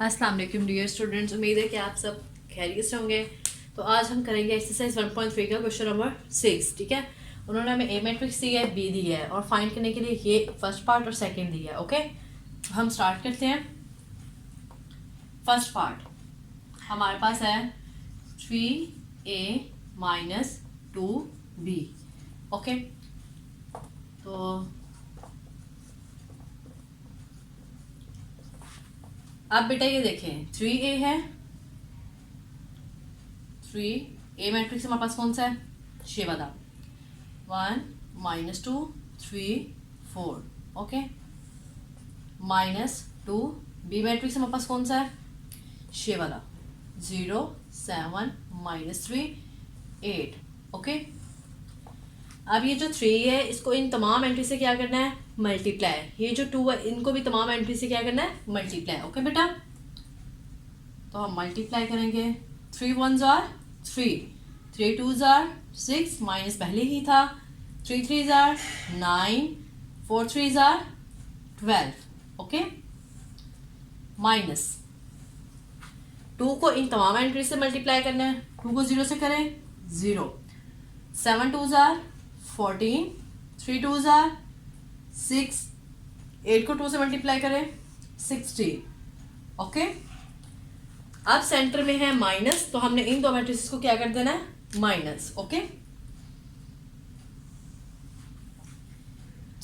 अस्सलाम वालेकुम dear students, उम्मीद है कि आप सब खैरियत से होंगे। तो आज हम करेंगे एक्सरसाइज 1.3 का क्वेश्चन नंबर 6। ठीक है, उन्होंने हमें ए मैट्रिक्स दी है, बी दी है और फाइंड करने के लिए ये फर्स्ट पार्ट और सेकंड दी है। ओके, तो हम स्टार्ट करते हैं। फर्स्ट पार्ट हमारे पास है 3a माइनस 2b। ओके, तो अब बेटा ये देखें 3a है, 3a मैट्रिक्स हमारे पास कौन सा है, ये वाला 1 minus 2 3 4। Okay, minus 2 B matrix हमारे पास कौन सा है, ये वाला 0 7 माइनस 3 8। ओके, अब ये जो 3 है इसको इन तमाम एंट्री से क्या करना है, मल्टीप्लाई। ये जो 2 है इनको भी तमाम एंट्री से क्या करना है, मल्टीप्लाई। ओके बेटा, तो हम मल्टीप्लाई करेंगे। 3 1s are 3, 3 2s are 6, minus पहले ही था। 3 3s are 9, 4 3s are 12। Okay, minus 2 को इन तमाम एंट्री से मल्टीप्लाई करना है। 2 को 0 से करें 0, 7 2s आर 14, 3 2s आर 6, 8 को 2 से मल्टीप्लाई करें 16। ओके, अब सेंटर में है माइनस, तो हमने इन दो मैट्रिक्स को क्या कर देना है, माइनस। ओके,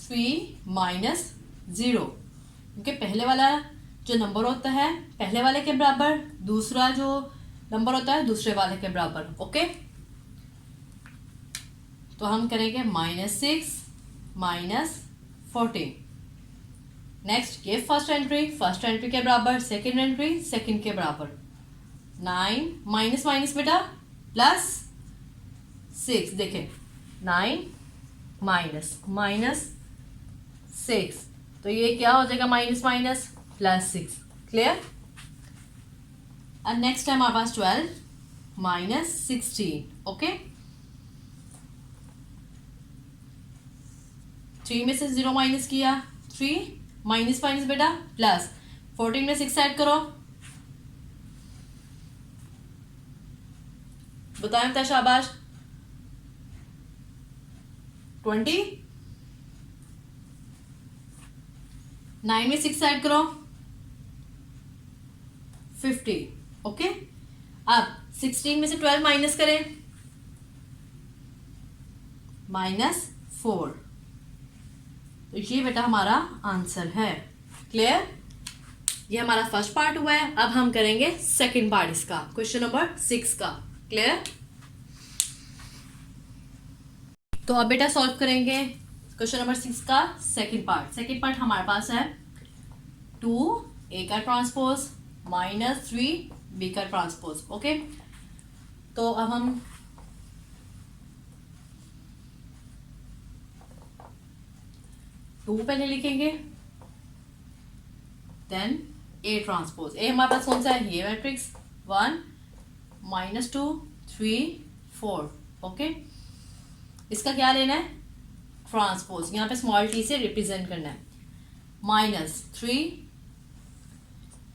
3 माइनस 0, क्योंकि पहले वाला जो नंबर होता है पहले वाले के बराबर, दूसरा जो नंबर होता है दूसरे वाले के बराबर। ओके, तो हम करेंगे -6 माइनस 14। नेक्स्ट ये फर्स्ट एंट्री के बराबर, सेकंड एंट्री सेकंड के बराबर। 9 माइनस माइनस बेटा प्लस 6। देखें 9 माइनस माइनस 6, तो ये क्या हो जाएगा, minus minus plus 6। Clear. And next time हमारे पास 12 माइनस 16। ओके, 3 में से 0 माइनस किया, 3 माइनस माइनस बेटा प्लस 14 में 6 ऐड करो, बताएं बेटा शाबाश। 20, 9 में 6 ऐड करो 50। ओके, अब 16 में से 12 माइनस करें, -4। तो ये बेटा हमारा आंसर है। क्लियर, ये हमारा फर्स्ट पार्ट हुआ है। अब हम करेंगे सेकंड पार्ट इसका, क्वेश्चन नंबर 6 का। क्लियर, तो अब बेटा सॉल्व करेंगे क्वेश्चन नंबर 6 का सेकंड पार्ट। सेकंड पार्ट हमारे पास है 2a का ट्रांसपोज माइनस 3b का ट्रांसपोज। ओके, तो अब हम टू पहले लिखेंगे, देन ए ट्रांसपोज। ए हमारे पास कौन सा है, ये मैट्रिक्स 1 माइनस 2 3 4। ओके, इसका क्या लेना है, ट्रांसपोज। यहाँ पे स्मॉल टी से रिप्रेजेंट करना है। -3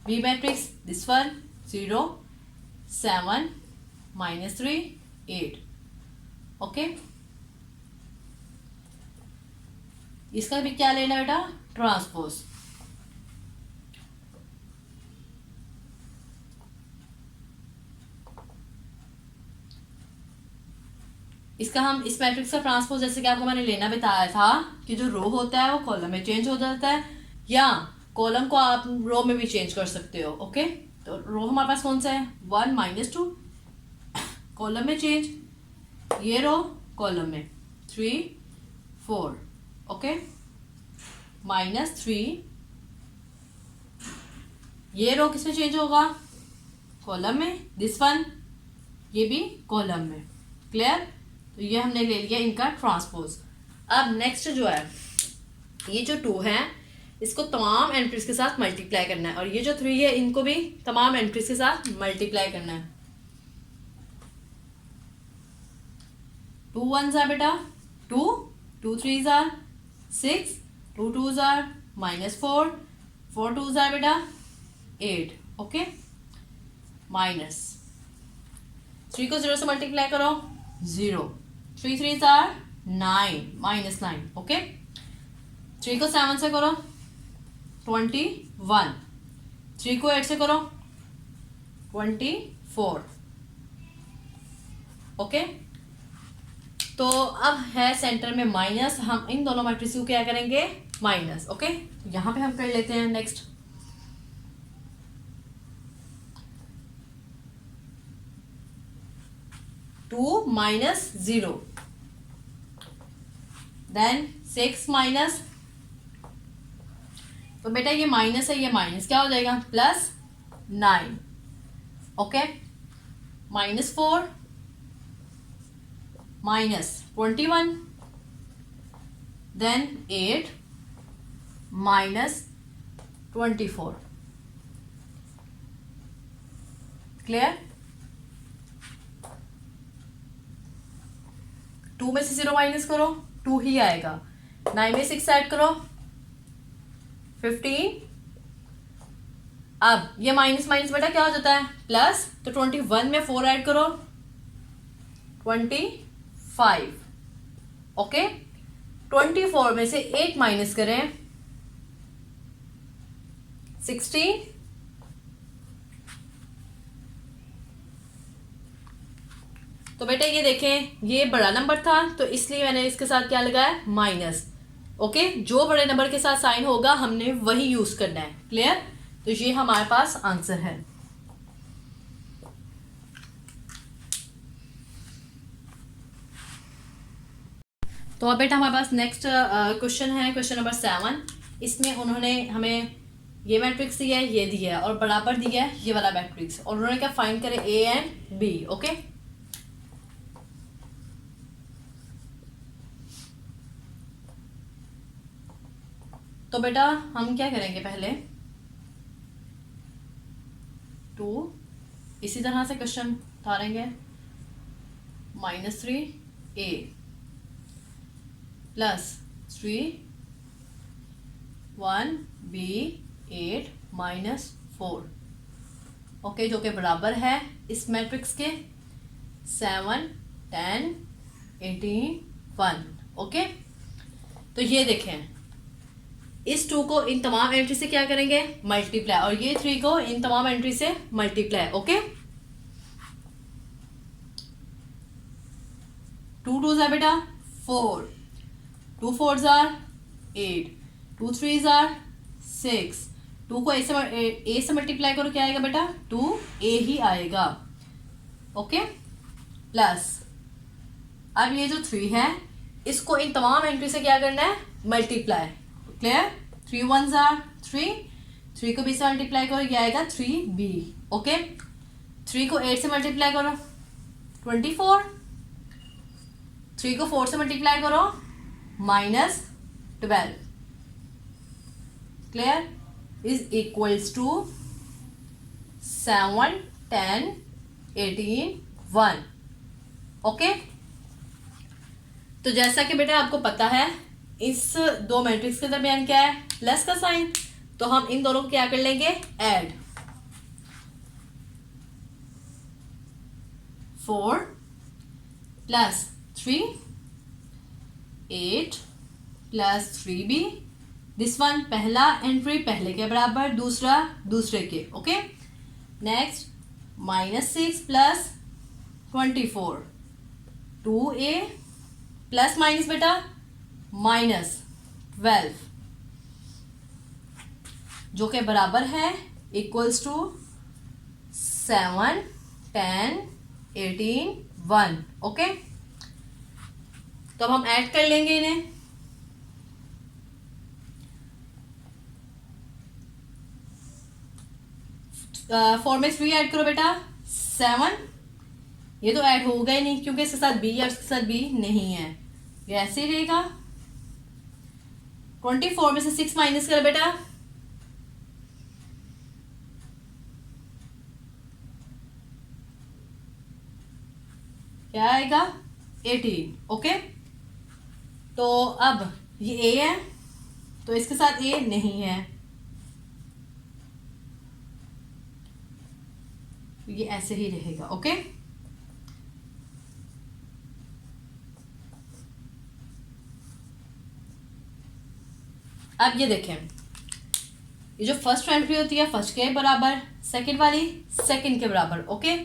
B matrix, this one 0 7 -3 8। Okay, इसका भी क्या लेना बेटा, ट्रांसपोज। इसका हम इस मैट्रिक्स का ट्रांसपोज जैसे कि आपको मैंने लेना बताया था कि जो रो होता है वो कॉलम में चेंज हो जाता है, या कॉलम को आप रो में भी चेंज कर सकते हो। ओके, तो रो हमारे पास कौन सा है, 1 -2 कॉलम में चेंज, ये रो कॉलम में 3 4। ओके, -3 ये रो किस में चेंज होगा, कॉलम में, दिस वन ये भी कॉलम में। क्लियर, तो ये हमने ले लिया इनका ट्रांसपोज। अब नेक्स्ट जो है, ये जो 2 है इसको तमाम एंट्रीज के साथ मल्टीप्लाई करना है, और ये जो 3 है इनको भी तमाम एंट्रीज के साथ मल्टीप्लाई करना है। 2 1s आर बेटा 2, 2 3s are 6, 2 2s are -4, 4 2s are बेटा 8, ओके, माइनस 3 को 0 से मल्टीप्लाई करो 0, 3 3 आर 9, -9, ओके। 3 को 7 से करो 21, 3 को 8 से करो 24, ओके। तो अब है सेंटर में माइनस, हम इन दोनों मैट्रिक्स को क्या करेंगे, माइनस, ओके। यहां पे हम कर लेते हैं next. Two minus 0, then 6 minus, तो बेटा ये माइनस है, ये माइनस क्या हो जाएगा, +9, ओके। -4 -21, then 8 -24, clear. 2 में से 0 माइनस करो 2 ही आएगा, 9 में 6 ऐड करो 15, अब ये माइनस माइनस बेटा क्या हो जाता है, प्लस, तो 21 में 4 ऐड करो 25, ओके। 24 में से 8 माइनस करें 16, तो बेटा ये देखें ये बड़ा नंबर था तो इसलिए मैंने इसके साथ क्या लगाया, माइनस, ओके। जो बड़े नंबर के साथ साइन होगा हमने वही यूज करना है, क्लियर। तो ये हमारे पास आंसर है। तो अब बेटा हमारे पास नेक्स्ट क्वेश्चन है, क्वेश्चन नंबर 7। इसमें उन्होंने हमें ये मैट्रिक्स दिया है, ये दिया है और बराबर दिया है ये वाला मैट्रिक्स, और उन्होंने क्या फाइंड करे, ए एंड बी, ओके। तो बेटा हम क्या करेंगे, पहले 2 इसी तरह से क्वेश्चन उतारेंगे, -3a +3 1b 8 -4, ओके, जो कि बराबर है इस मैट्रिक्स के 7 10 18 1, ओके। तो ये देखें इस 2 को इन तमाम एंट्री से क्या करेंगे, मल्टीप्लाई, और ये 3 को इन तमाम एंट्री से मल्टीप्लाई, ओके। 2 2s are बेटा 4, 2 4s are 8, 2 3s are 6, 2 को ए से मल्टीप्लाई करो क्या आएगा बेटा, 2a ही आएगा, ओके। प्लस अब ये जो 3 है इसको इन तमाम एंट्री से क्या करना है, मल्टीप्लाई, क्लियर। 3 1s are 3, 3 को b से मल्टीप्लाई करो ये आएगा 3b, ओके। 3 को 8 से मल्टीप्लाई करो 24, 3 को 4 से मल्टीप्लाई करो -12, clear, is equals to 7 10 18 1, okay. तो जैसा कि बेटा आपको पता है इस 2 मैट्रिक्स के दरमियान क्या है, प्लस का साइन, तो हम इन दोनों को क्या कर लेंगे, ऐड, 4 + 3 8 + 3b, दिस वन पहला एंट्री पहले के बराबर, दूसरा दूसरे के, okay. Next -6 + 24 2a plus minus बेटा -12, जो के बराबर है इक्वल्स टू 7 10 18 1, ओके। तो अब हम ऐड कर लेंगे इन्हें, फोर में 3 ऐड करो बेटा 7, ये तो ऐड होगा ही नहीं क्योंकि इसके साथ b और इसके साथ b नहीं है, ये ऐसे ही रहेगा। 24 में से 6 माइनस कर बेटा, क्या आएगा 18, ओके। तो अब ये a है तो इसके साथ a नहीं है, तो ये ऐसे ही रहेगा। ओके, अब ये देखें, ये जो फर्स्ट एंट्री होती है फर्स्ट के बराबर, सेकंड वाली सेकंड के बराबर। ओके,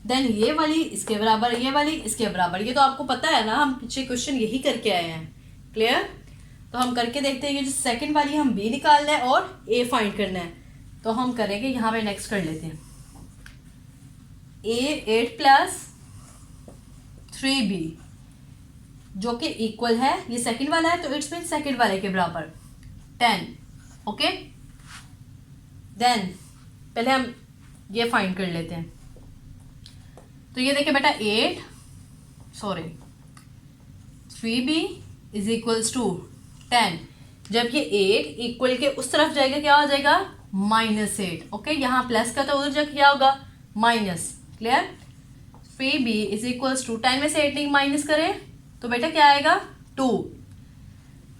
देन ये वाली इसके बराबर, ये वाली इसके बराबर। ये तो आपको पता है ना, हम पीछे क्वेश्चन यही करके आए हैं। क्लियर? तो हम करके देखते हैं। ये जो सेकंड वाली हम बी निकालना है और ए फाइंड करना है, तो हम करेंगे यहाँ पे नेक्स्ट कर लेते हैं। ए 8 प्लस 3b जो कि इक्वल है, ये सेकंड वाला है तो इट्स मीन सेकंड वाले के बराबर 10। ओके, देन पहले हम ये फाइंड कर लेते हैं। तो ये देखिए बेटा 3b इज इक्वल्स टू 10। जब ये 8 इक्वल के उस तरफ जाएगा क्या हो जाएगा? -8। ओके, यहाँ प्लस का तो उधर जाके क्या होगा? Minus. Clear? 3b is equals to 10 में से 8 माइनस करें तो बेटा क्या आएगा? 2।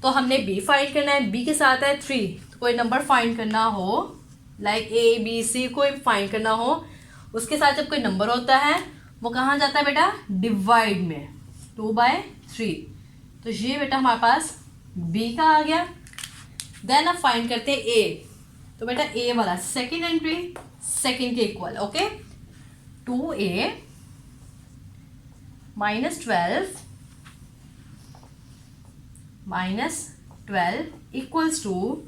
तो हमने b फाइंड करना है, b के साथ है 3। तो कोई नंबर फाइंड करना हो, लाइक a b c कोई फाइंड करना हो, उसके साथ जब कोई नंबर होता है वो कहाँ जाता है बेटा? डिवाइड में, 2/3। तो ये बेटा हमारे पास b का आ गया। देन अब फाइंड करते हैं a। तो बेटा a वाला सेकेंड एंट्री सेकेंड के equal. Okay, 2a -12 equals to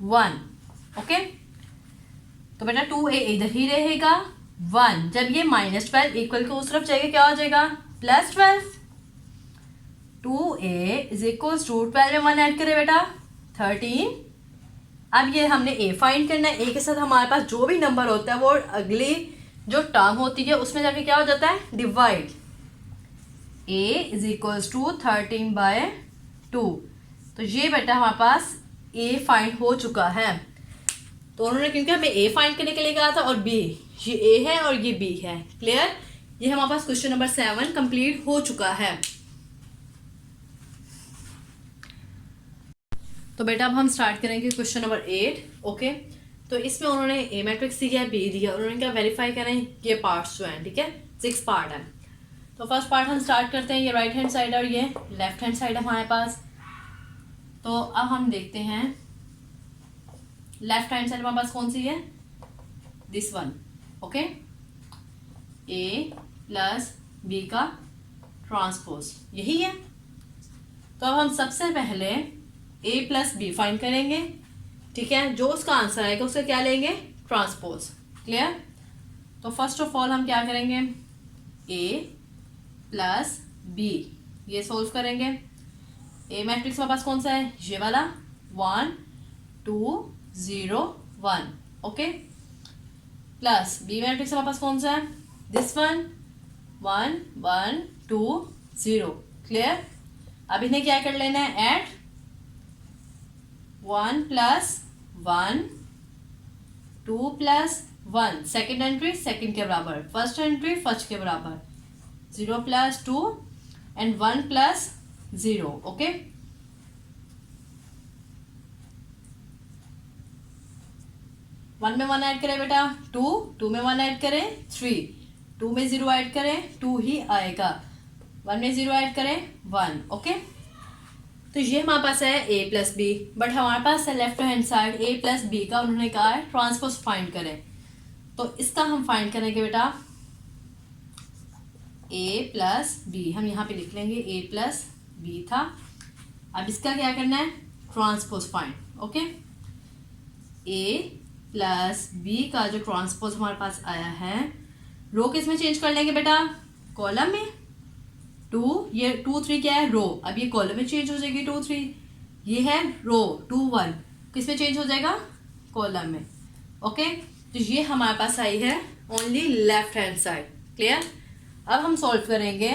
1। Okay, तो बेटा 2a इधर ही रहेगा, 1 जब ये -12 इक्वल के उस तरफ जाएगा क्या हो जाएगा? +12। 2a इज इक्वल्स टू 12 में 1 ऐड करें बेटा 13। अब ये हमने a फाइंड करना है। a के साथ हमारे पास जो भी नंबर होता है वो अगली जो टर्म होती है उसमें जाके क्या हो जाता है? Divide. a is equals to 13/2। तो ये बेटा हमारे पास a फाइंड हो चुका है। तो उन्होंने क्योंकि हमें a फाइंड करने के लिए कहा था और b, ये a है और ये b है। क्लियर? ये हमारे पास क्वेश्चन नंबर 7 कंप्लीट हो चुका है। तो बेटा अब हम स्टार्ट करेंगे क्वेश्चन नंबर 8। ओके, तो इसमें उन्होंने a मैट्रिक्स दिया है, b दिया, उन्होंने क्या वेरीफाई करें ये पार्ट्स जो हैं। ठीक है, 6 पार्ट है। तो फर्स्ट पार्ट हम स्टार्ट करते हैं। ये राइट हैंड साइड और ये लेफ्ट हैंड साइड है हमारे पास। तो अब हम देखते हैं लेफ्ट हैंड साइड हमारे पास कौन सी है? This one. Okay, a plus b का ट्रांसपोज यही है। तो अब हम सबसे पहले a प्लस बी फाइंड करेंगे। ठीक है, जो उसका आंसर आएगा उसका क्या लेंगे? ट्रांसपोज। क्लियर? तो फर्स्ट ऑफ ऑल हम क्या करेंगे? a प्लस b ये सोल्व करेंगे। a मैट्रिक्स हमारे पास कौन सा है? ये वाला 1 2 0 1। ओके, प्लस b मैट्रिक्स हमारे पास कौन सा है? This one 1 1 2 0। क्लियर? अब इन्हें क्या कर लेना है? ऐड 1 + 1 2 + 1 सेकेंड एंट्री सेकेंड के बराबर, फर्स्ट एंट्री फर्स्ट के बराबर, 0 + 2 एंड 1 + 0। ओके, वन में 1 ऐड करें बेटा 2, 2 में 1 ऐड करें 3, 2 में 0 ऐड करें 2 ही आएगा, 1 में 0 ऐड करें 1। ओके, तो ये हमारे पास है a प्लस बी, बट हमारे पास है left hand side a plus B का, उन्होंने कहा है ट्रांसपोज फाइंड करें। तो इसका हम फाइंड करेंगे बेटा a प्लस बी, हम यहाँ पे लिख लेंगे a प्लस बी था। अब इसका क्या करना है? Transpose find. Okay, a plus B का जो ट्रांसपोज हमारे पास आया है, रो किस में चेंज कर लेंगे बेटा? कॉलम में। 2 ये 2 3 क्या है? रो। अब ये कॉलम में चेंज हो जाएगी 2 3, ये है रो 2 1, किस में चेंज हो जाएगा? कॉलम में। ओके, तो ये हमारे पास आई है only left hand side. Clear? अब हम सॉल्व करेंगे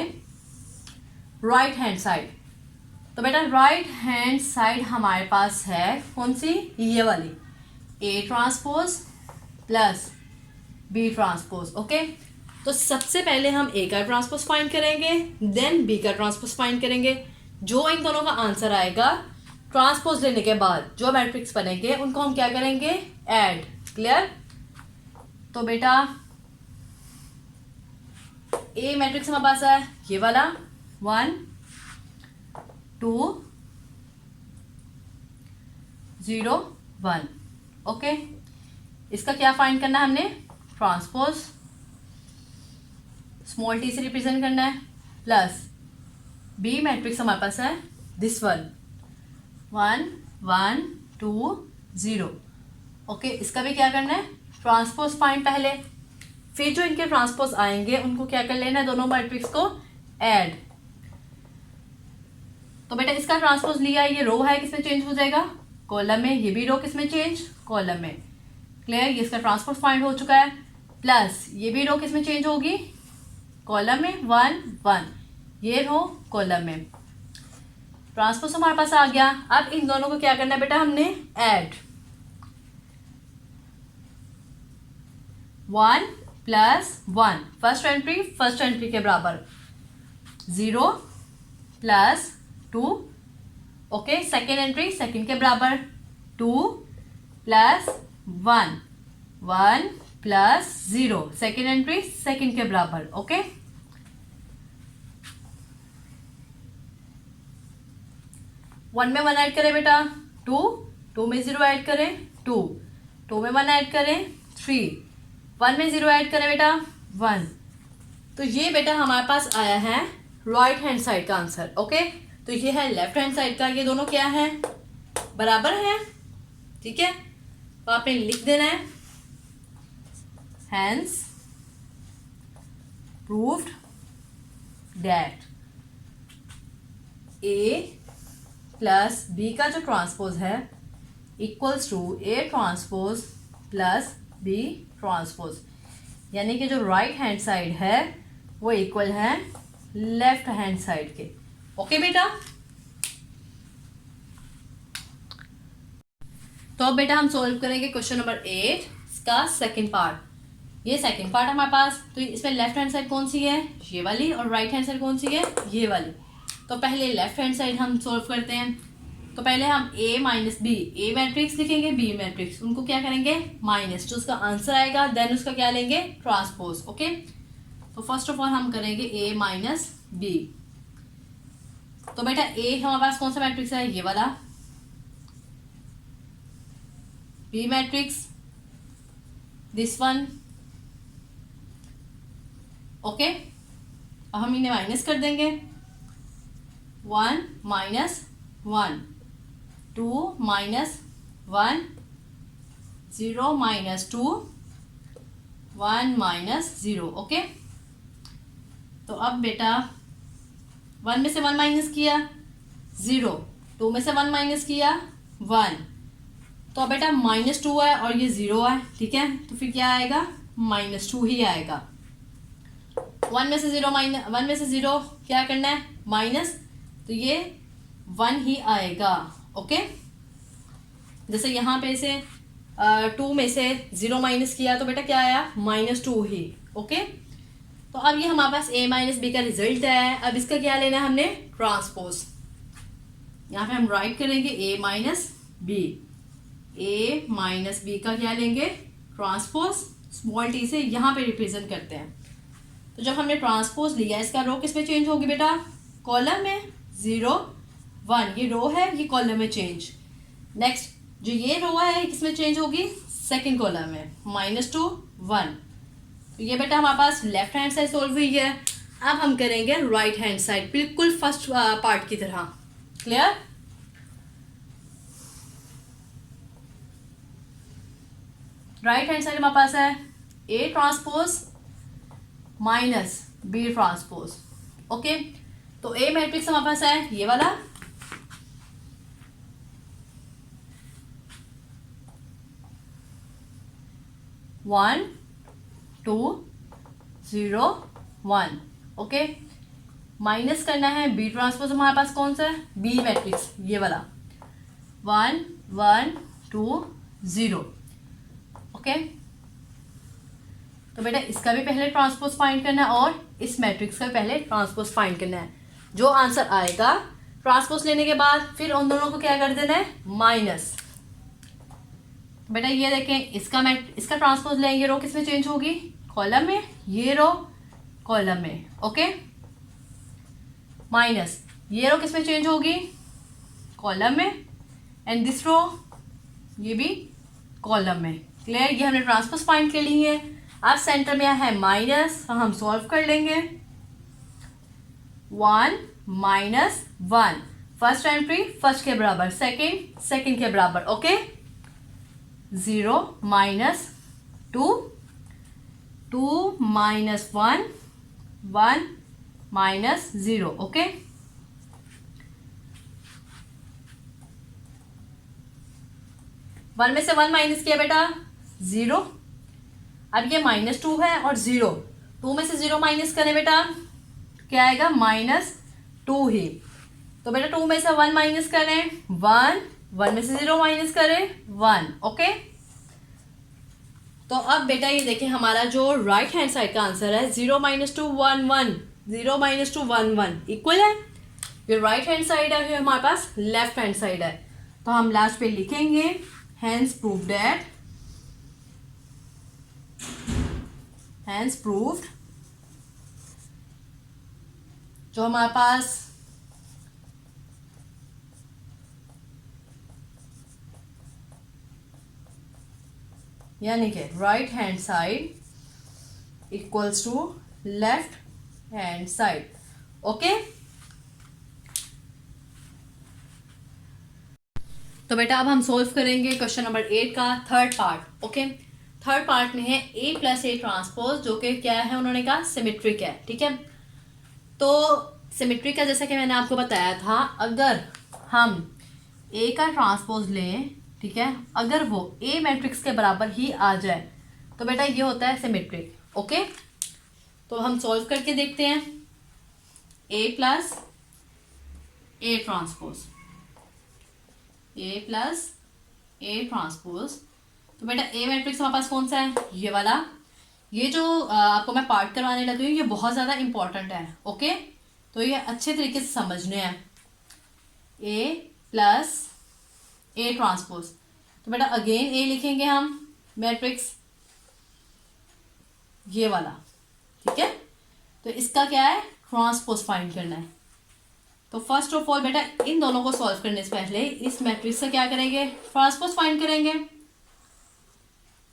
राइट हैंड साइड। तो बेटा राइट हैंड साइड हमारे पास है कौन सी? ये वाली, a transpose plus b transpose. Okay, तो सबसे पहले हम a का ट्रांसपोज फाइंड करेंगे, देन b का ट्रांसपोज फाइंड करेंगे। जो इन दोनों का आंसर आएगा ट्रांसपोज लेने के बाद जो मैट्रिक्स बनेंगे उनको हम क्या करेंगे? ऐड। क्लियर? तो बेटा ए मैट्रिक्स हमारे पास है ये वाला 1 2 0 1। ओके, इसका क्या फाइंड करना है हमने, ट्रांसपोज स्मॉल टी से रिप्रेजेंट करना है, प्लस बी मैट्रिक्स हमारे पास है दिस वन 1 1 2 0। ओके, इसका भी क्या करना है, ट्रांसपोज फाइंड पहले, फिर जो इनके ट्रांसपोज आएंगे उनको क्या कर लेना है, दोनों मैट्रिक्स को ऐड। तो बेटा इसका ट्रांसपोज लिया, ये रो है किसमें चेंज हो जाएगा, कॉलम में, ये भी रो किसमें चेंज, कॉलम में। क्लियर, ये इसका ट्रांसपोज फाइंड हो चुका है, प्लस ये भी रो किसमें चेंज होगी, कॉलम में 1 1, ये रो कॉलम में। ट्रांसपोज हमारे पास आ गया। अब इन दोनों को क्या करना है बेटा, हमने ऐड, 1 प्लस 1, फर्स्ट एंट्री के बराबर, 0 plus 2, okay, second entry second के बराबर, 2 plus 1 1 plus 0, second entry second के बराबर। ओके, वन में 1 ऐड करें बेटा 2, 2 में 0 ऐड करें 2, 2 में 1 ऐड करें 3, 1 में 0 ऐड करें बेटा 1। तो ये बेटा हमारे पास आया है राइट हैंड साइड का आंसर। ओके, तो ये है लेफ्ट हैंड साइड का, ये दोनों क्या है, बराबर है। ठीक है, तो आपने लिख देना है, hence proved that A plus B का जो ट्रांसपोज है equals to A transpose plus B transpose, यानी कि जो राइट हैंड साइड है वो इक्वल है लेफ्ट हैंड साइड के। ओके बेटा, तो अब बेटा हम सॉल्व करेंगे क्वेश्चन नंबर 8 का सेकंड पार्ट। ये सेकंड पार्ट हमारे पास, तो इसमें लेफ्ट हैंड साइड कौन सी है, ये वाली, और राइट हैंड साइड कौन सी है, ये वाली। तो पहले लेफ्ट हैंड साइड हम सॉल्व करते हैं। तो पहले हम a minus B, A matrix लिखेंगे, बी मैट्रिक्स, उनको क्या करेंगे माइनस, जो उसका आंसर आएगा देन उसका क्या लेंगे, ट्रांसपोज। ओके, तो फर्स्ट ऑफ ऑल हम करेंगे a माइनस बी। तो बेटा a हमारे पास कौन सा मैट्रिक्स है, ये वाला, B matrix this one. Okay, अब हम इन्हें माइनस कर देंगे, 1 minus 1, 2 minus 1, 0 minus 2, 1 minus 0। Okay, तो अब बेटा 1 में से 1 माइनस किया 0, 2 में से 1 माइनस किया 1, तो अब बेटा -2 है और ये 0 है। ठीक है, तो फिर क्या आएगा, -2 ही आएगा। 1 में से 0 क्या करना है, माइनस, तो ये 1 ही आएगा। ओके, जैसे यहाँ पे से 2 में से 0 माइनस किया तो बेटा क्या आया, -2 ही। ओके, तो अब ये हमारे पास a माइनस बी का रिजल्ट है। अब इसका क्या लेना है हमने, ट्रांसपोज। यहाँ पे हम राइट करेंगे a minus B, a minus B का क्या लेंगे, ट्रांसपोज, स्मॉल टी से यहाँ पे रिप्रेजेंट करते हैं। तो जब हमने ट्रांसपोज लिया, इसका रो किस में चेंज होगी बेटा, कॉलम में, 0 1, ये रो है, ये कॉलम में चेंज। नेक्स्ट जो ये रो है किसमें चेंज होगी, सेकंड कॉलम में, -2 1। तो ये बेटा हमारे पास लेफ्ट हैंड साइड सोल्व हुई है। अब हम करेंगे राइट हैंड साइड, बिल्कुल फर्स्ट पार्ट की तरह। क्लियर, राइट हैंड साइड हमारे पास है a transpose minus b transpose. Okay, तो a मैट्रिक्स हमारे पास है ये वाला, वन 2 0 1। ओके, माइनस करना है b ट्रांसपोज, हमारे पास कौन सा है, b मैट्रिक्स ये वाला, 1 1 2 0। ओके, तो बेटा इसका भी पहले ट्रांसपोज फाइंड करना है और इस मैट्रिक्स का पहले ट्रांसपोज फाइंड करना है। जो आंसर आएगा ट्रांसपोज लेने के बाद फिर उन दोनों को क्या कर देना है, माइनस। बेटा ये देखें, इसका ट्रांसपोज लेंगे, रो किस में चेंज होगी, कॉलम में, ये रो कॉलम में, ओके। माइनस ये रो किस में चेंज होगी, कॉलम में, एंड दिस रो ये भी कॉलम में। क्लियर, ये हमने ट्रांसपोज फाइंड कर ली है। अब सेंटर में है माइनस, हम सॉल्व कर लेंगे। 1 माइनस 1, फर्स्ट एंट्री फर्स्ट के बराबर, सेकंड सेकंड के बराबर, okay. 0 minus 2, 2 minus 1, 1 minus 0, okay. One में से 1 माइनस किया बेटा 0। अब ये -2 है और 0, 2 में से 0 माइनस करें बेटा क्या आएगा, -2 ही। तो बेटा 2 में से 1 माइनस करें 1, 1 में से 0 माइनस करें 1, ओके। तो अब बेटा ये देखिए हमारा जो राइट हैंड साइड का आंसर है 0 - 2 1 1, 0 - 2 1 1 इक्वल है। ये राइट हैंड साइड है, हमारे पास लेफ्ट हैंड साइड है, तो हम लास्ट पे लिखेंगे hence proved that, hence proved, जो हमारे पास यानी कि right hand side equals to left hand side, okay. तो बेटा अब हम सॉल्व करेंगे क्वेश्चन नंबर 8 का third part, okay. Third part में है A + A ट्रांसपोज, जो कि क्या है उन्होंने कहा सिमेट्रिक है, ठीक है। तो सिमेट्रिक का जैसा कि मैंने आपको बताया था, अगर हम A का ट्रांसपोज लें, ठीक है, अगर वो A मैट्रिक्स के बराबर ही आ जाए तो बेटा ये होता है सिमेट्रिक, ओके। तो हम सॉल्व करके देखते हैं। A + A transpose, A + A transpose, तो बेटा A मैट्रिक्स हमारे पास कौन सा है, ये वाला। ये जो आपको मैं पार्ट करवाने लगी हूँ ये बहुत ज़्यादा इंपॉर्टेंट है, ओके। तो ये अच्छे तरीके से समझने हैं। A + A ट्रांसपोज, तो बेटा अगेन A लिखेंगे हम मैट्रिक्स ये वाला, ठीक है। तो इसका क्या है, ट्रांसपोज फाइंड करना है। तो फर्स्ट ऑफ ऑल बेटा इन दोनों को सॉल्व करने से पहले इस मैट्रिक्स से क्या करेंगे, ट्रांसपोज फाइंड करेंगे।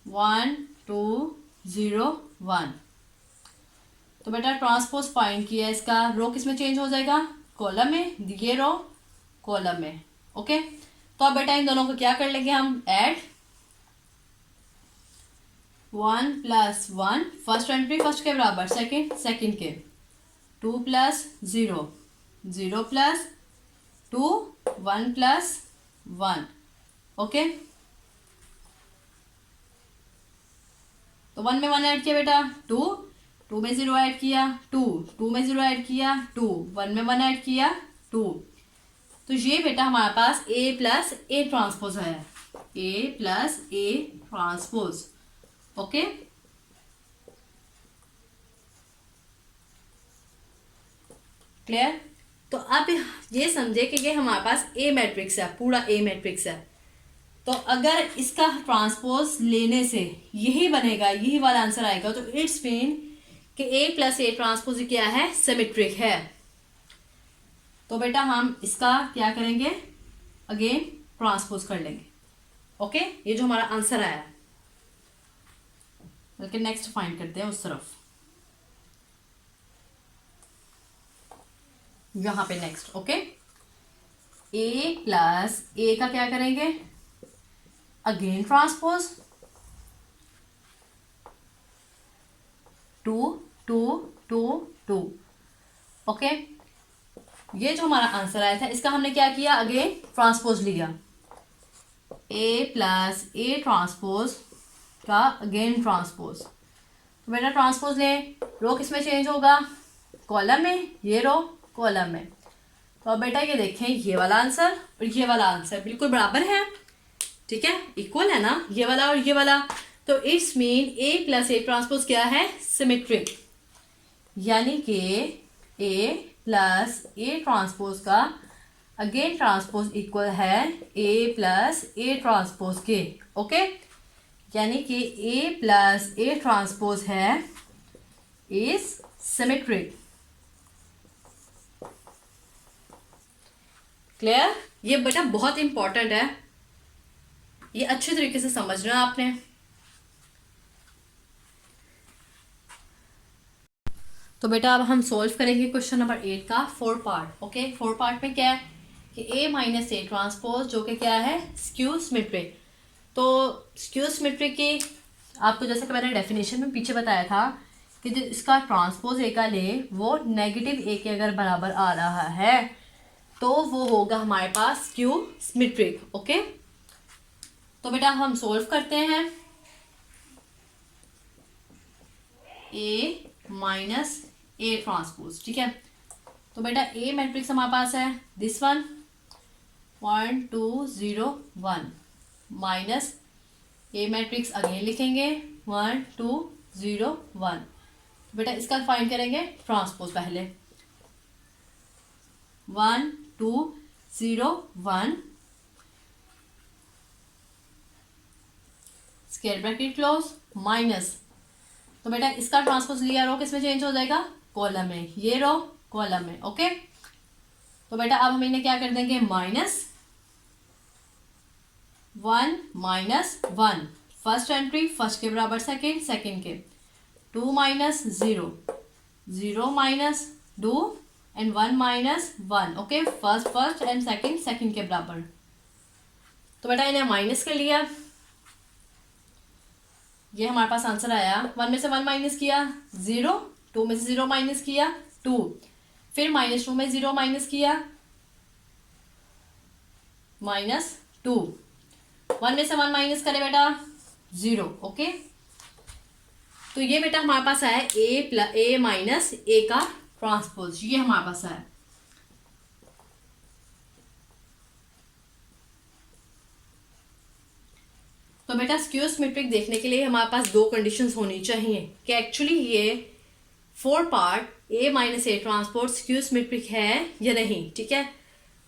1 2 0 1, तो बेटा ट्रांसपोज फाइंड किया, इसका रो किस में चेंज हो जाएगा, कॉलम में, ये रो कॉलम में, ओके। तो अब बेटा इन दोनों को क्या कर लेंगे हम, ऐड। 1 + 1, फर्स्ट एंट्री फर्स्ट के बराबर, सेकंड सेकंड के, 2 + 0, 0 + 2, 1 + 1, ओके। तो 1 में 1 ऐड किया बेटा 2, 2 में 0 ऐड किया 2, 2 में 0 ऐड किया 2, 1 में 1 ऐड किया 2। तो ये बेटा हमारे पास A + A ट्रांसपोज है, A + A transpose, okay. Clear. तो अब ये समझे कि ये हमारे पास A मैट्रिक्स है, पूरा A मैट्रिक्स है। तो अगर इसका ट्रांसपोज लेने से यही बनेगा, यही वाला आंसर आएगा, तो इट्स मीन कि A + A ट्रांसपोज क्या है, सिमेट्रिक है। तो बेटा हम इसका क्या करेंगे, अगेन ट्रांसपोज कर लेंगे, ओके। ये जो हमारा आंसर आया है, बल्कि नेक्स्ट फाइंड करते हैं उस तरफ, यहां पे नेक्स्ट, ओके। A + A का क्या करेंगे, अगेन ट्रांसपोज, 2 2 2 2, ओके। ये जो हमारा आंसर आया था इसका हमने क्या किया, अगेन ट्रांसपोज लिया। A + A ट्रांसपोज का अगेन ट्रांसपोज, तो बेटा ट्रांसपोज ले, रो किस में चेंज होगा, कॉलम में, ये रो कॉलम में। तो अब बेटा ये देखें ये वाला आंसर और ये वाला आंसर बिल्कुल बराबर है, ठीक है, इक्वल है ना, ये वाला और ये वाला। तो it's mean A + A transpose क्या है, सिमेट्रिक, यानी कि A + A ट्रांसपोज का अगेन ट्रांसपोज इक्वल है A + A ट्रांसपोज के, ओके। यानी कि A + A ट्रांसपोज है इज सिमेट्रिक। क्लियर? ये बेटा बहुत इंपॉर्टेंट है, ये अच्छे तरीके से समझना आपने। तो बेटा अब हम सॉल्व करेंगे क्वेश्चन नंबर 8 का 4 पार्ट। ओके, 4 पार्ट में क्या है कि A माइनस ए ट्रांसपोज जो कि क्या है स्क्यू सिमेट्रिक। तो स्क्यू सिमेट्रिक की आपको जैसे कि मैंने डेफिनेशन में पीछे बताया था कि जो इसका ट्रांसपोज ए का ले वो नेगेटिव ए के अगर बराबर आ रहा है तो वो होगा हमारे पास स्क्यू सिमेट्रिक। ओके, तो बेटा हम सॉल्व करते हैं। A माइनस ए ट्रांसपोज, ठीक है। तो बेटा ए मैट्रिक्स हमारे पास है this one 1 2 0 1 minus A matrix again लिखेंगे 1 2 0 1। तो बेटा इसका फाइंड करेंगे ट्रांसपोज पहले 1 2 0 1 स्क्वायर ब्रैकेट क्लोज माइनस। तो बेटा इसका ट्रांसपोज लिया रो किस में चेंज हो जाएगा कॉलम में, ये रो कॉलम में। ओके, तो बेटा अब हम इन्हें क्या कर देंगे minus 1 minus 1 first entry first के बराबर सेकेंड, सेकेंड के 2 minus 0 0 minus 2 and 1 minus 1। Okay, first first and second second के बराबर। तो बेटा इन्हें माइनस कर लिया, ये हमारे पास आंसर आया 1 में से 1 माइनस किया 0, 2 में से 0 माइनस किया 2, फिर -2 में 0 माइनस किया -2, 1 में से 1 माइनस करे बेटा 0। ओके, तो ये बेटा हमारे पास आया ए माइनस ए का ट्रांसपोज, ये हमारे पास आया। तो बेटा स्क्यू सिमेट्रिक देखने के लिए हमारे पास दो कंडीशंस होनी चाहिए कि एक्चुअली ये 4 part A minus A transpose skew symmetric है या नहीं, ठीक है।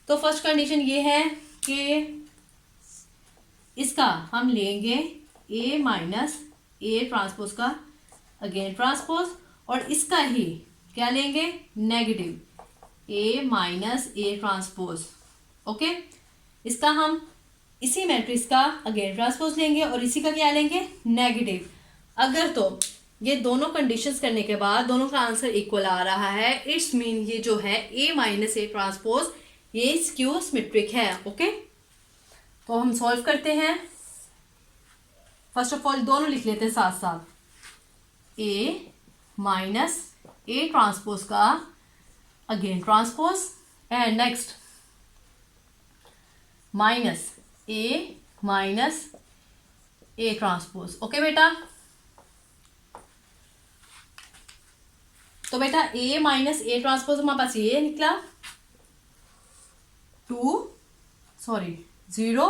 तो फर्स्ट कंडीशन ये है कि इसका हम लेंगे ए माइनस ए ट्रांसपोज का अगेन ट्रांसपोज और इसका ही क्या लेंगे negative A minus A transpose. Okay, इसका हम इसी मैट्रिक्स का अगेन ट्रांसपोज लेंगे और इसी का क्या लेंगे नेगेटिव। अगर तो ये दोनों कंडीशंस करने के बाद दोनों का आंसर इक्वल आ रहा है, इट्स मीन ये जो है ए माइनस ए ट्रांसपोज ये स्क्यू सिमेट्रिक है। ओके, तो हम सॉल्व करते हैं। फर्स्ट ऑफ ऑल दोनों लिख लेते हैं साथ साथ, ए माइनस ए ट्रांसपोज का again transpose and next minus A minus A transpose. Okay बेटा, तो बेटा ए माइनस ए ट्रांसपोज हमारे पास ये निकला 0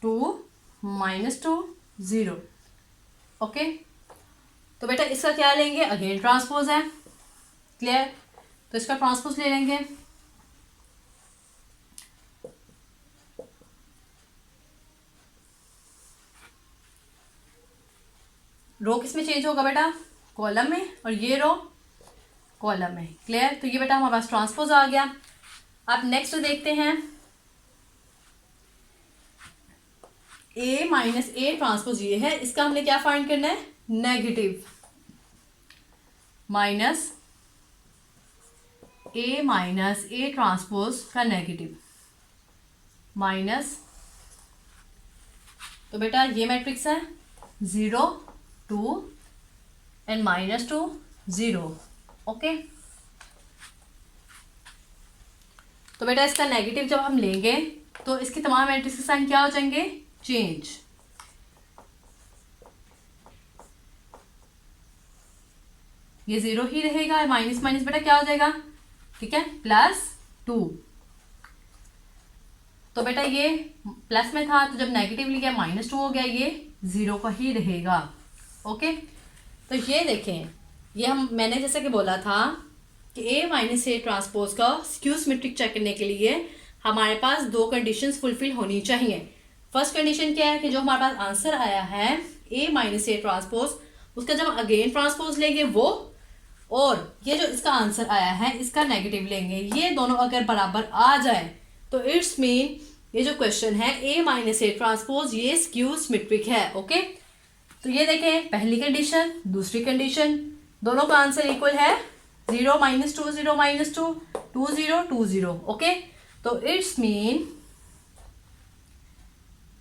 2 -2 0। ओके, तो बेटा इसका क्या लेंगे अगेन ट्रांसपोज है, क्लियर। तो इसका ट्रांसपोज ले लेंगे, रो किस में चेंज होगा बेटा कॉलम में और ये रो कॉलम में, क्लियर। तो ये बेटा हमारे पास ट्रांसपोज आ गया। अब नेक्स्ट देखते हैं ए माइनस ए ट्रांसपोज ये है, इसका हमने क्या फाइंड करना है negative minus A minus A transpose का नेगेटिव माइनस। तो बेटा ये मैट्रिक्स है 0 2 एंड -2 0। ओके, तो बेटा इसका नेगेटिव जब हम लेंगे तो इसके तमाम मैट्रिक्स के साइन क्या हो जाएंगे चेंज। ये 0 ही रहेगा, माइनस माइनस बेटा क्या हो जाएगा, ठीक है +2। तो बेटा ये प्लस में था तो जब नेगेटिव लिया -2 हो गया, ये 0 का ही रहेगा। ओके, तो ये देखें ये मैंने जैसे कि बोला था कि ए माइनस ए ट्रांसपोज का स्क्यू सिमेट्रिक चेक करने के लिए हमारे पास दो कंडीशंस फुलफिल होनी चाहिए। फर्स्ट कंडीशन क्या है कि जो हमारे पास आंसर आया है ए माइनस ए ट्रांसपोज, उसका जब अगेन ट्रांसपोज लेंगे वो और ये जो इसका आंसर आया है इसका नेगेटिव लेंगे, ये दोनों अगर बराबर आ जाए तो इट्स मीन ये जो क्वेश्चन है A माइनस ए ट्रांसपोज ये स्क्यू सिमेट्रिक है। ओके, तो ये देखें पहली कंडीशन, दूसरी कंडीशन, दोनों का आंसर इक्वल है 0 माइनस 2 0 माइनस 2 2 0 2 0। ओके, तो इट्स मीन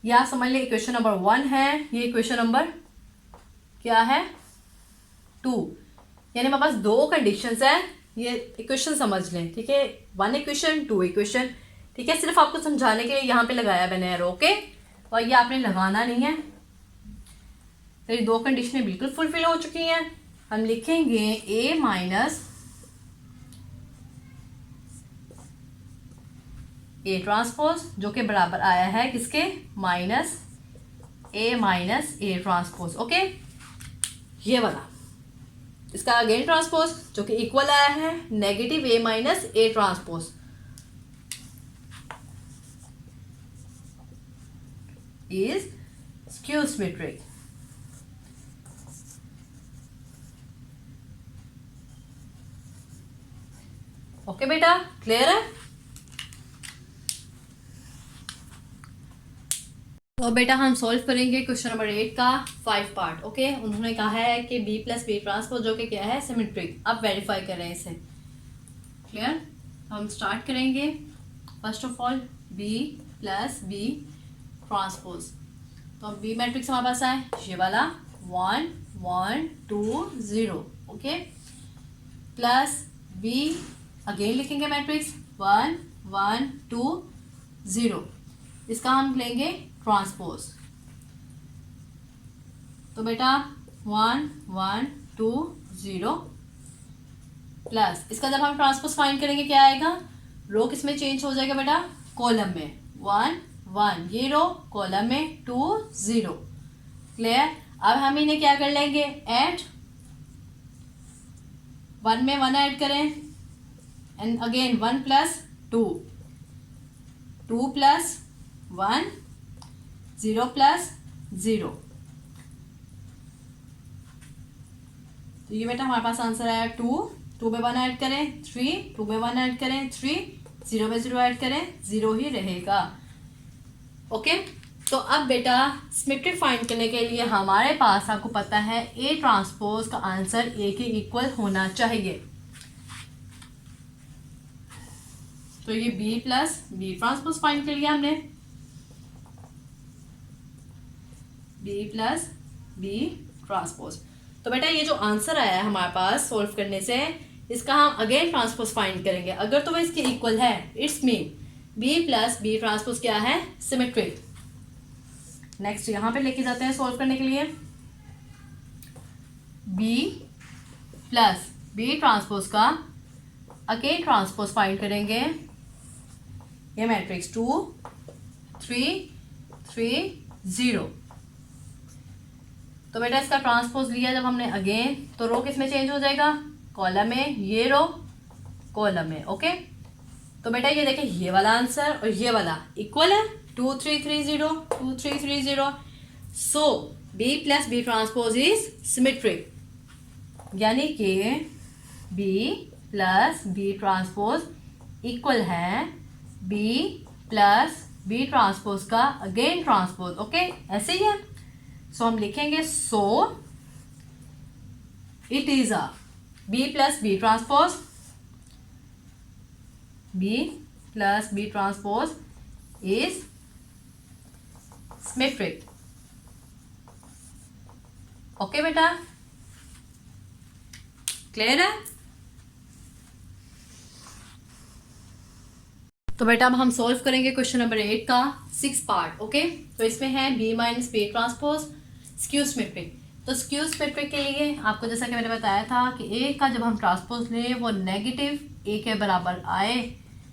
या समझ लें इक्वेशन नंबर 1 है, ये इक्वेशन नंबर क्या है 2, यानी हमारे पास दो कंडीशंस है, ये इक्वेशन समझ लें। ठीक है, 1 इक्वेशन 2 इक्वेशन। ठीक है, सिर्फ आपको समझाने के लिए यहाँ पे लगाया मैंने एरो। ओके, और ये आपने लगाना नहीं है। तो ये दो कंडीशनें बिल्कुल फुलफिल हो चुकी हैं। हम लिखेंगे A माइनस ए ट्रांसपोज जो कि बराबर आया है किसके, माइनस ए ट्रांसपोज। ओके, ये वाला इसका अगेन ट्रांसपोज जो कि इक्वल आया है negative A minus A transpose. Is skew symmetric. Okay बेटा, क्लियर है? तो बेटा हम सॉल्व करेंगे क्वेश्चन नंबर 8 का 5 पार्ट। ओके, उन्होंने कहा है कि B प्लस बी ट्रांसपोज जो कि क्या है सिमेट्रिक। अब वेरीफाई कर रहे हैं इसे। क्लियर? हम स्टार्ट करेंगे first of all B plus B transpose. तो अब बी मैट्रिक्स हमारे पास आए ये वाला 1 1 2 0। ओके, प्लस B अगेन लिखेंगे मैट्रिक्स 1 1 2 0। इसका हम लेंगे ट्रांसपोज। तो बेटा 1 1 2 0 प्लस इसका जब हम ट्रांसपोज फाइंड करेंगे क्या आएगा, रो किस में चेंज हो जाएगा बेटा, कॉलम में। 1 1 ये रो, कॉलम में 2 0। क्लियर? अब हम इन्हें क्या कर लेंगे, ऐड 1 में 1 ऐड करें and again 1 plus 2 2 plus 1 0 plus 0। तो ये बेटा हमारे पास आंसर आया 2 2 में 1 ऐड करें 3 2 में 1 ऐड करें 3 0 में 0 ऐड करें 0 ही रहेगा। ओके, तो अब बेटा सिमेट्रिक फाइंड करने के लिए हमारे पास आपको पता है ए ट्रांसपोज का आंसर ए के इक्वल होना चाहिए। तो ये B plus B transpose find कर लिया हमने, बी प्लस बी ट्रांसपोज। तो बेटा ये जो आंसर आया है हमारे पास सॉल्व करने से, इसका हम अगेन ट्रांसपोज फाइंड करेंगे। अगर तो वो इसके इक्वल है it's mean B plus B transpose क्या है, सिमेट्रिक। नेक्स्ट यहां पे लेके जाते हैं सॉल्व करने के लिए, बी प्लस बी ट्रांसपोज का अगेन ट्रांसपोज फाइंड करेंगे। ये मैट्रिक्स 2 3 3 0। तो बेटा इसका ट्रांसपोज लिया जब हमने अगेन, तो रो किस में चेंज हो जाएगा, कॉलम में। ये रो कॉलम में। ओके, तो बेटा ये देखें ये वाला आंसर और ये वाला इक्वल है 2 3 3 0 2 3 3 0। So B plus B transpose is symmetric, यानी कि B plus B transpose equal है बी प्लस बी ट्रांसपोज का अगेन ट्रांसपोज। ओके, ऐसे ही है। सो हम लिखेंगे so it is a B plus B transpose, B plus B transpose is symmetric. Okay बेटा, क्लियर है? तो बेटा अब हम सॉल्व करेंगे क्वेश्चन नंबर 8 का 6 पार्ट। ओके, तो इसमें है B minus B transpose skew symmetric. तो स्क्यू सिमेट्रिक के लिए आपको जैसा कि मैंने बताया था कि ए का जब हम ट्रांसपोज लें वो नेगेटिव ए के बराबर आए,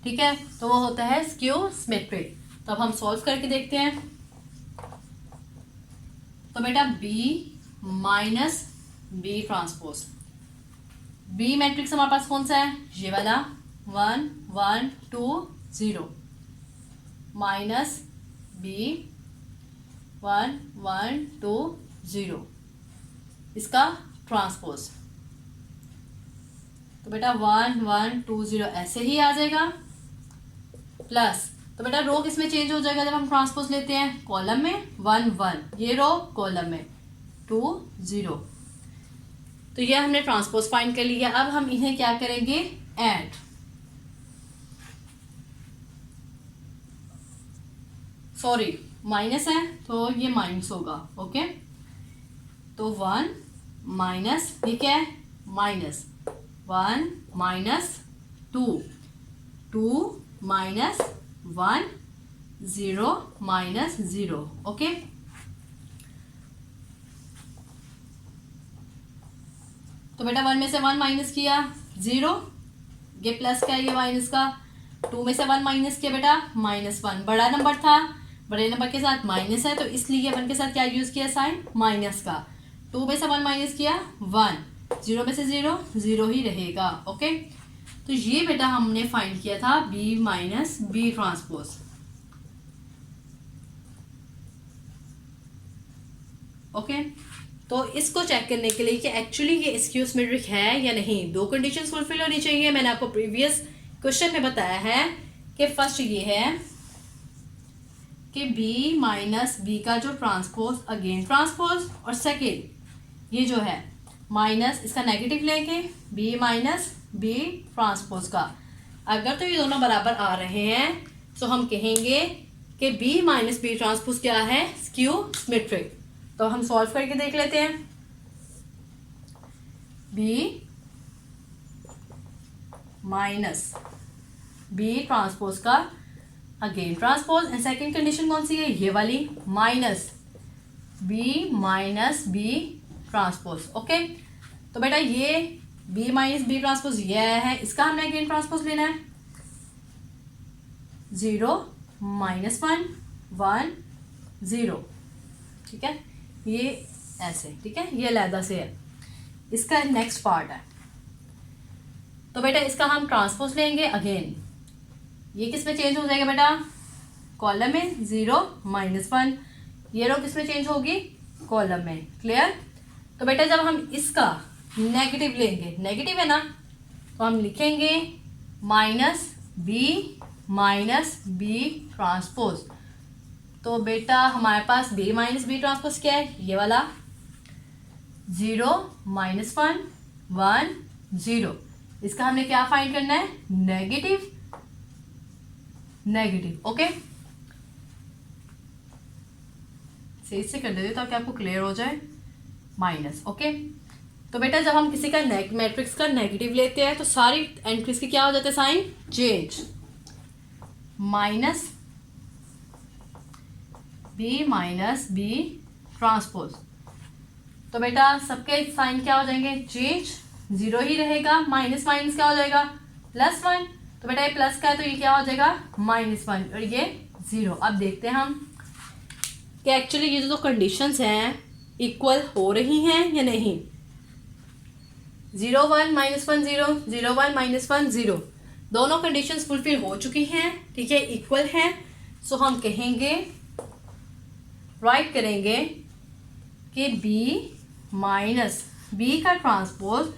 ठीक है, तो वो होता है स्क्यू सिमेट्रिक। तो अब हम सॉल्व करके देखते हैं। तो बेटा B minus B transpose, B matrix हमारे पास कौन सा है, ये वाला 1 1 2 0 माइनस बी 1 1 2 0, इसका ट्रांसपोज। तो बेटा 1 1 2 0 ऐसे ही आ जाएगा, प्लस तो बेटा रो किस में चेंज हो जाएगा जब हम ट्रांसपोज लेते हैं, कॉलम में 1 1, ये रो कॉलम में 2 0। तो ये हमने ट्रांसपोज फाइंड कर लिया। अब हम इन्हें क्या करेंगे, ऐड। सॉरी माइनस है तो ये माइनस होगा, ओके। तो 1 माइनस, ये क्या है, minus 1 minus 2, 2 minus 1 0 minus 0, okay. तो बेटा 1 में से 1 माइनस किया 0, ये प्लस का ये माइनस का, 2 में से 1 माइनस किया बेटा -1, बड़ा नंबर था, बड़े नंबर के साथ माइनस है तो इसलिए 1 के साथ क्या यूज किया, साइन माइनस का। 2 में से 1 माइनस किया 1, 0 में से 0 0 ही रहेगा, ओके। तो ये बेटा हमने फाइंड किया था B minus B transpose, okay. तो इसको चेक करने के लिए कि एक्चुअली ये स्क्यू सिमेट्रिक है या नहीं, दो कंडीशंस फुलफिल होनी चाहिए। मैंने आपको प्रीवियस क्वेश्चन में बताया है कि फर्स्ट ये है कि B माइनस B का जो ट्रांसपोज अगेन ट्रांसपोज, और सेकेंड ये जो है माइनस इसका नेगेटिव लेंगे B माइनस B ट्रांसपोज का। अगर तो ये दोनों बराबर आ रहे हैं तो हम कहेंगे कि B माइनस B ट्रांसपोज क्या है, स्क्यू सिमेट्रिक। तो हम सॉल्व करके देख लेते हैं। B माइनस B ट्रांसपोज का again transpose, and second condition कौन सी है, ये वाली, minus B minus B transpose, okay. तो बेटा ये B माइनस B ट्रांसपोज ये है, इसका हमने अगेन ट्रांसपोज लेना है, 0 -1 1 0, ठीक है, ये ऐसे, ठीक है, ये अलहदा से है। इसका नेक्स्ट पार्ट है, तो बेटा इसका हम ट्रांसपोज लेंगे अगेन, ये किस में चेंज हो जाएगा बेटा, कॉलम में 0 -1, ये रो किस में चेंज होगी, कॉलम में, क्लियर। तो बेटा जब हम इसका नेगेटिव लेंगे, नेगेटिव है ना, तो हम लिखेंगे माइनस B ट्रांसपोज। तो बेटा हमारे पास B माइनस B ट्रांसपोज क्या है, ये वाला, 0 -1 1 0, इसका हमने क्या फाइंड करना है, नेगेटिव, ओके। सही से कर देते ताकि आपको क्लियर हो जाए, माइनस, ओके। तो बेटा जब हम किसी का मैट्रिक्स का नेगेटिव लेते हैं तो सारी एंट्रीज की क्या हो जाते हैं, sign change, minus B minus B transpose. तो बेटा सबके साइन क्या हो जाएंगे, चेंज, 0 ही रहेगा, माइनस माइनस क्या हो जाएगा, +1। तो बेटा ये प्लस का है तो ये क्या हो जाएगा, -1, और ये 0। अब देखते हैं हम कि एक्चुअली ये जो कंडीशंस हैं इक्वल हो रही हैं या नहीं। 0 1 -1 0, 0 1 -1 0, दोनों कंडीशंस फुलफिल हो चुकी हैं, ठीक है, इक्वल हैं। सो हम कहेंगे, राइट करेंगे कि B माइनस B का ट्रांसपोज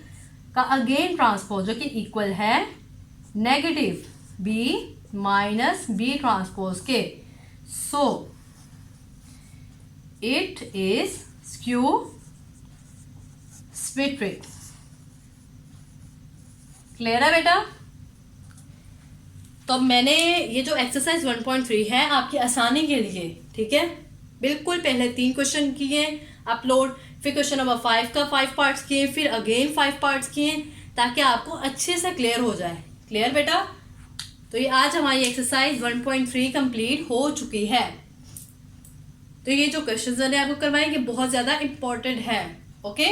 का अगेन ट्रांसपोज जो कि इक्वल है negative B minus B transpose के, so it is skew symmetric. Clear है बेटा। तो मैंने ये जो एक्सरसाइज 1.3 है आपकी आसानी के लिए, ठीक है, बिल्कुल पहले 3 क्वेश्चन किए अपलोड, फिर क्वेश्चन नंबर 5 का 5 पार्ट्स किए, फिर अगेन 5 पार्ट्स किए, ताकि आपको अच्छे से क्लियर हो जाए। क्लियर बेटा। तो ये आज हमारी एक्सरसाइज 1.3 कंप्लीट हो चुकी है। तो ये जो क्वेश्चन मैंने आपको करवाए ये बहुत ज़्यादा इंपॉर्टेंट है, ओके।